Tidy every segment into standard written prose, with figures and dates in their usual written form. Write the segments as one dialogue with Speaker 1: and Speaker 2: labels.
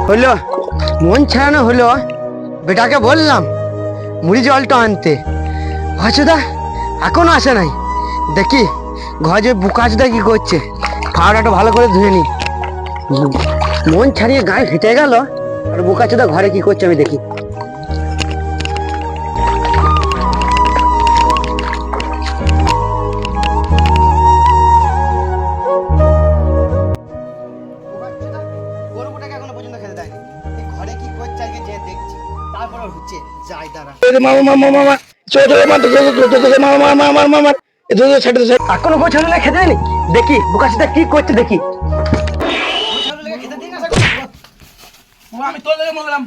Speaker 1: হলো, মন ছাড়ানো হলো। বেটাকে বললাম মুড়ি জলটা আনতে, হয়তোদা এখনো আসে নাই। দেখি ঘরে বুকাচুদা কি করছে, খাওয়াটা ভালো করে ধুয়ে নি। মন ছাড়িয়ে গায়ে হেঁটে গেল, আর বুকাচুদা ঘরে কি করছে আমি দেখি। এখনো বউ ছাড়লে খেতে দেয়নি, দেখি বুকাচুদা কি করছে দেখি।
Speaker 2: আমি তোর লেগে মরলাম।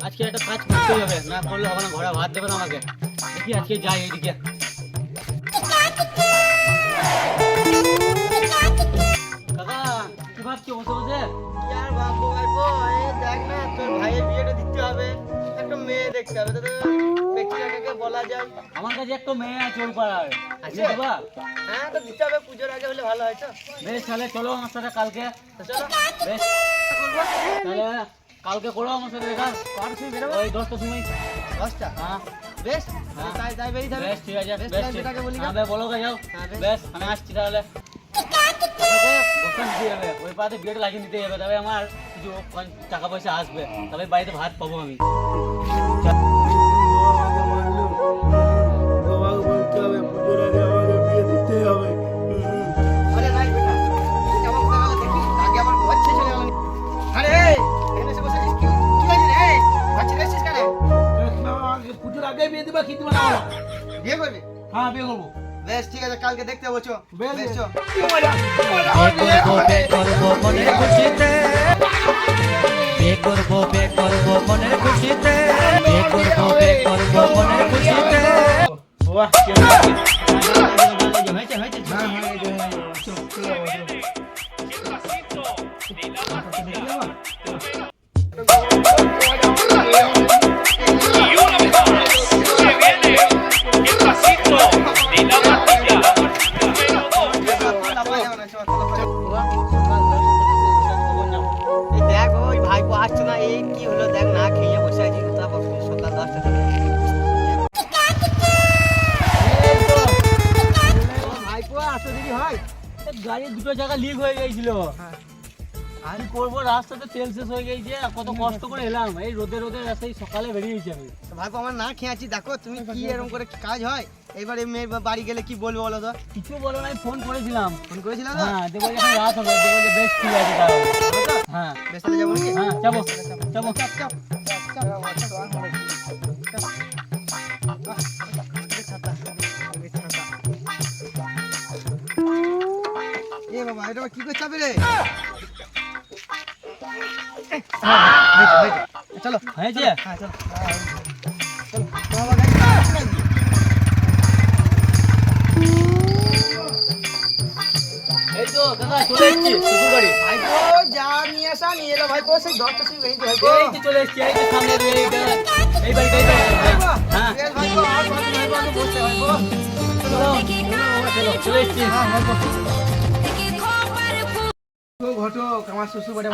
Speaker 2: আজকে একটা কাজ করতে হবে, না করলে হবে না, ঘরে ভাত দেবে না আমাকে। দেখি আজকে যাই এইদিকে। কাকা কি ভাবছি বসে বসে?
Speaker 1: আর ভাববো ভাইপো, এই দেখ না তোর ভাইয়ের বিয়েটা দিতে হবে, একটা মেয়ে দেখতে হবে, তো ব্যক্তিটাকে বলা যায়।
Speaker 2: আমার কাছে একটা মেয়ে আছে ওই পাড়ায়,
Speaker 1: আছে?
Speaker 2: দেবা?
Speaker 1: হ্যাঁ তো দিতে হবে, পুজোর আগে হলে ভালো হয়। তো
Speaker 2: বেশ তাহলে চলো আমার সাথে কালকে।
Speaker 1: চলো
Speaker 2: বেশ তাহলে কালকে করো আমার সাথে দেখা। ওই 10টার সময়।
Speaker 1: 10টা?
Speaker 2: হ্যাঁ
Speaker 1: বেশ,
Speaker 2: হ্যাঁ।
Speaker 1: তাই তাই বেরিয়ে যাবে।
Speaker 2: বেশ ঠিক আছে।
Speaker 1: বেশ,
Speaker 2: বেশ
Speaker 1: তাই বেটাকে বলি।
Speaker 2: হ্যাঁ বলো গে যাও।
Speaker 1: হ্যাঁ, বেশ।
Speaker 2: বেশ আমি আসছি তাহলে। দিতে হবে ওই পাতে বিয়েটা লাগিয়ে দিতে হবে, তবে আমার কিছু টাকা পয়সা আসবে, তবে বাড়িতে ভাত পাবো আমি।
Speaker 1: আরে ভাই বেটা, তুই কেমন কথা বলে দেখি, আগে আমার ঘর ছেড়ে চলে গেল। আরে এই, এখানে এসে বসে আছিস, কি হয়েছে রে? ঘর ছেড়ে এসেছিস কেন?
Speaker 2: পুজোর আগে বিয়ে দিবা কি দিবা না?
Speaker 1: বিয়ে করবি?
Speaker 2: হ্যাঁ বিয়ে করবো।
Speaker 1: বেশ ঠিক আছে, কালকে দেখতে হবো। চো বেশ চো।
Speaker 3: মনের খুশিতে মনের খুশিতে।
Speaker 2: বাহ কি
Speaker 1: দেখ ওই ভাইপো আসছে না, এই কি হলো দেখ না, খেয়ে বসে আছি তারপর সকাল 10টা থেকে। ভাইপো আসতে দেরি হয়।
Speaker 2: গাড়ির দুটো জায়গা লিক হয়ে গিয়েছিল, আর করবো, রাস্তাতে তেল শেষ হয়ে গেছে, কত কষ্ট করে এলাম, এই রোদে রোদে সেই সকালে বেরিয়েছি আমি।
Speaker 1: ভাইপো আমার না খেয়ে আছি, দেখো তুমি কি এরকম করে কাজ হয়। এবারে মেয়ের বাড়ি গেলে কি বলবো বলো তো?
Speaker 2: কিছু বলো না, ফোন করেছিলাম।
Speaker 1: ফোন করেছিলাম তো?
Speaker 2: হ্যাঁ দেবো যখন রাত হবে, দেবো যে বেশ ঠিক আছে তাহলে। হ্যাঁ
Speaker 1: বেশ তাহলে যাবো নাকি?
Speaker 2: হ্যাঁ যাবো যাবো।
Speaker 1: এ বাবা, এটা আবার কি করে চাপে রে? চলো
Speaker 2: হয়েছে?
Speaker 1: হ্যাঁ চলো।
Speaker 2: এই তো দাদা চলে এসেছি শ্বশুর বাড়ি।
Speaker 1: ভাইপো যা নিয়ে আসা নিয়ে এলো ভাইপো, সেই 10টা সময় বেরিয়েছে ভাইপো।
Speaker 2: এই তো চলে এসেছি, এই তো সামনে এই বাড়ি হ্যাঁ
Speaker 1: বেশ ভাইপো, আর ভাইপো আগে বসতে ভাইপো।
Speaker 2: চলো চলে এসেছি।
Speaker 1: ঘটক আমার শ্বশুর বাড়ি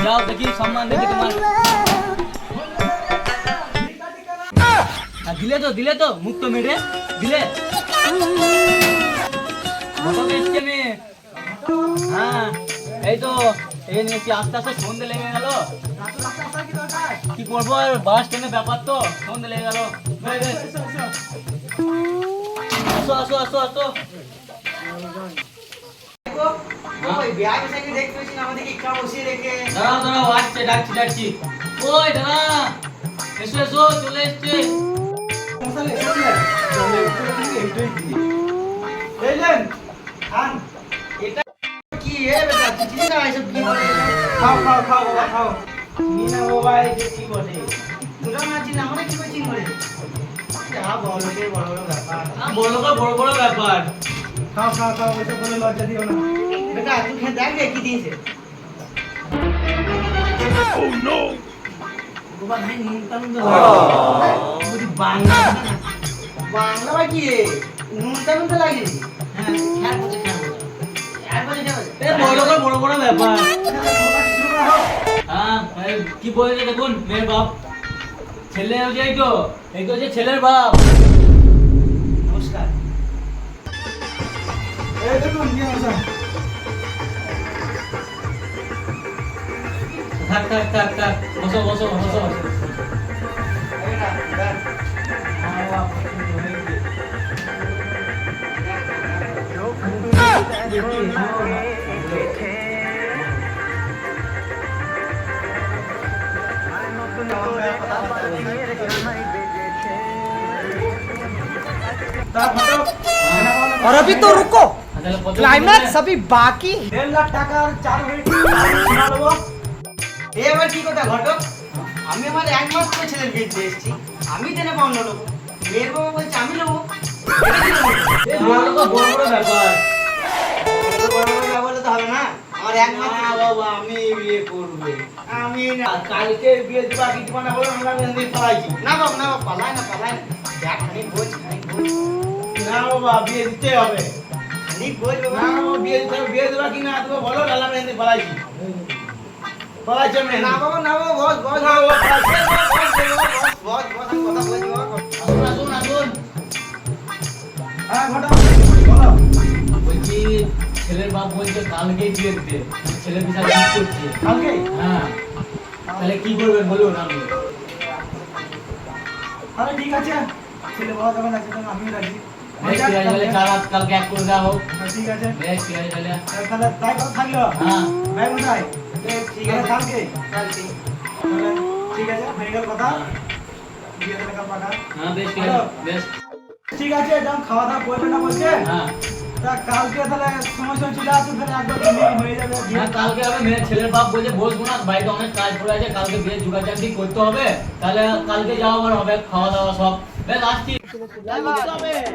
Speaker 2: যাও দেখি সম্মান দেখি তোমার। দিলে তো মুখ তো মেরে দিলে। ঘটক এসছে মেয়ে। হ্যাঁ এই তো এই নিয়েছি, আস্তে আস্তে সন্ধে লেগে গেল, কি করবো আর, বাস ট্রেনের ব্যাপার তো, সন্ধে লেগে গেল। আসো আসো আসো আসো। দাঁড়াও দাঁড়াও, আসছে, ডাকছি। ওই দাঁড়া, এসো চলে এসছে।
Speaker 1: চিনি না এসব কি বলে
Speaker 2: খাও খাও খাও বাবা খাও চিনি না বাবা এই যে কি বলে
Speaker 1: তোরা না চিনি আমরা কি করে চিনি বলে যা বড় লোকের বড় বড় ব্যাপার
Speaker 2: বড় লোকের বড় বড় ব্যাপার
Speaker 3: খাও খাও খাও ওইসব বলে লজ্জা দিও না
Speaker 1: বেটা তুই খেয়ে দেখ রে কি দিয়েছে
Speaker 2: বাবা ভাই নুন টানুন তো বুঝি বাংলা
Speaker 1: বাংলা বা কি রে নুন তেমন তো লাগে
Speaker 2: হ্যাঁ
Speaker 1: খেয়াল করছে খেয়াল করছে
Speaker 2: এ বড় লোকের বড় বড় ব্যাপার হ্যাঁ এই কি বলেছে দেখুন মেয়ের বাপ ছেলে হচ্ছে এই তো হচ্ছে ছেলের বাপ
Speaker 1: নমস্কার
Speaker 3: এই দেখুন কি আছে
Speaker 2: থাক থাক থাক থাক বসো বসো বসো
Speaker 3: और अभी तो रुको क्लाइमैक्स अभी बाकी 1.5 लाख টাকা আর 4 মিনিট শোনা দেবো
Speaker 1: এই আবার কি কথা ঘটক আমি আমার এক মাস করে ছেলের বিয়ে দিয়ে এসেছি আমি জেনে পাওনা নেবো মেয়ের বাবা বলছে আমি নেবো
Speaker 2: বড় লোকের বড় বড় ব্যাপার
Speaker 1: বড় বড় বলে তো হবে না আমার এক মাস
Speaker 2: না বাবা আমি বিয়ে করবে
Speaker 1: আমি না
Speaker 2: কালকে বিয়ে দিবা কি দিবা না বলো আমরা মেহেন্দি পড়াইছি
Speaker 1: না বাবা পালাই না দেখ খানি বোঝ
Speaker 2: না বাবা বিয়ে দিতে হবে
Speaker 1: খানি বোঝ বাবা
Speaker 2: না বাবা বিয়ে দিবা কি না তুমি বলো লালা মেহেন্দি পড়াইছি পড়াইছে মেহেন্দি
Speaker 1: না বাবা বস
Speaker 2: না বাবা পড়াইছে।
Speaker 1: বস আমি কথা বলছি বাবা
Speaker 2: আসুন আসুন আসুন
Speaker 3: হ্যাঁ ঘটা বলো
Speaker 2: বলছি ছেলের বাপ বলছে কালকেই বিয়ে দিতে ছেলের বিষয় ঠিক করছে
Speaker 3: কালকে
Speaker 2: হ্যাঁ তাহলে কি করবেন বলুন আপনি
Speaker 3: আরে ঠিক আছে ছেলে বাবা যখন আছে তখন আমিও রাজি
Speaker 2: বেশ ঠিক আছে তাহলে কালকে এক করে দেওয়া হোক
Speaker 3: ঠিক আছে
Speaker 2: বেশ ঠিক আছে তাহলে
Speaker 3: তাহলে তাই কথা থাকলো
Speaker 2: হ্যাঁ
Speaker 3: ভাই কোথায়
Speaker 1: ঠিক আছে
Speaker 3: কালকে
Speaker 1: কালকে
Speaker 3: তাহলে ঠিক আছে হয়ে গেল কথা বিয়ে তাহলে কাল পাকা
Speaker 2: হ্যাঁ বেশ ঠিক আছে বেশ
Speaker 3: ঠিক আছে যখন খাওয়া দাওয়া করবে না বলছে
Speaker 2: হ্যাঁ
Speaker 3: তা কালকে তাহলে সময় চলে আসুন তাহলে একবার মিটিং হয়ে যাবে
Speaker 2: হ্যাঁ কালকে হবে মেয়ের ছেলের বাপ বলছে বসবো না বাড়িতে অনেক কাজ পড়ে আছে কালকে বিয়ে জোগাড় করতে হবে তাহলে কালকে যাওয়া আবার হবে খাওয়া দাওয়া সব বেশ আসছি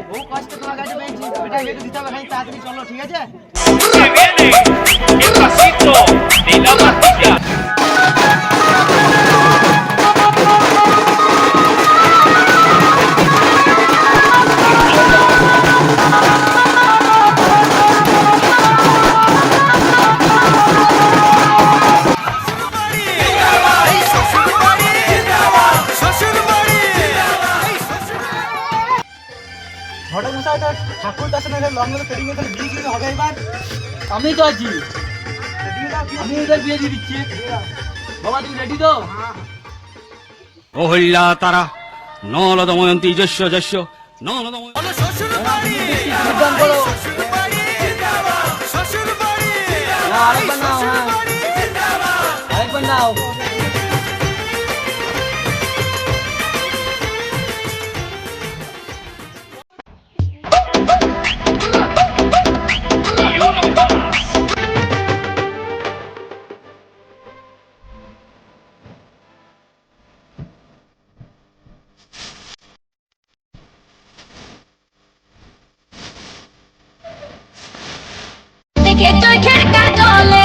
Speaker 1: ও কষ্ট তোমার কাছে পেয়েছি বেটা একটু দিতে হবে খালি তাড়াতাড়ি চলো ঠিক আছে
Speaker 4: Que viene el pasito de la pastilla.
Speaker 3: ঘটক মশাই তো ঠাকুর কাছে না লগ্ন পেরিয়ে গেলে বিয়ে কি হবে এবার
Speaker 2: আমি তো আছি
Speaker 3: দিয়ে দাও কি
Speaker 2: আমি ওদের বিয়ে দিয়ে দিচ্ছি বাবা তুমি রেডি তো
Speaker 5: অহল্যা তারা নলদময়ন্তী যস্য যস্য নলদময়
Speaker 2: সাবধান করো না, আরেকবার নাও হ্যাঁ আরেকবার নাও
Speaker 6: দেখে চোখের কাজলে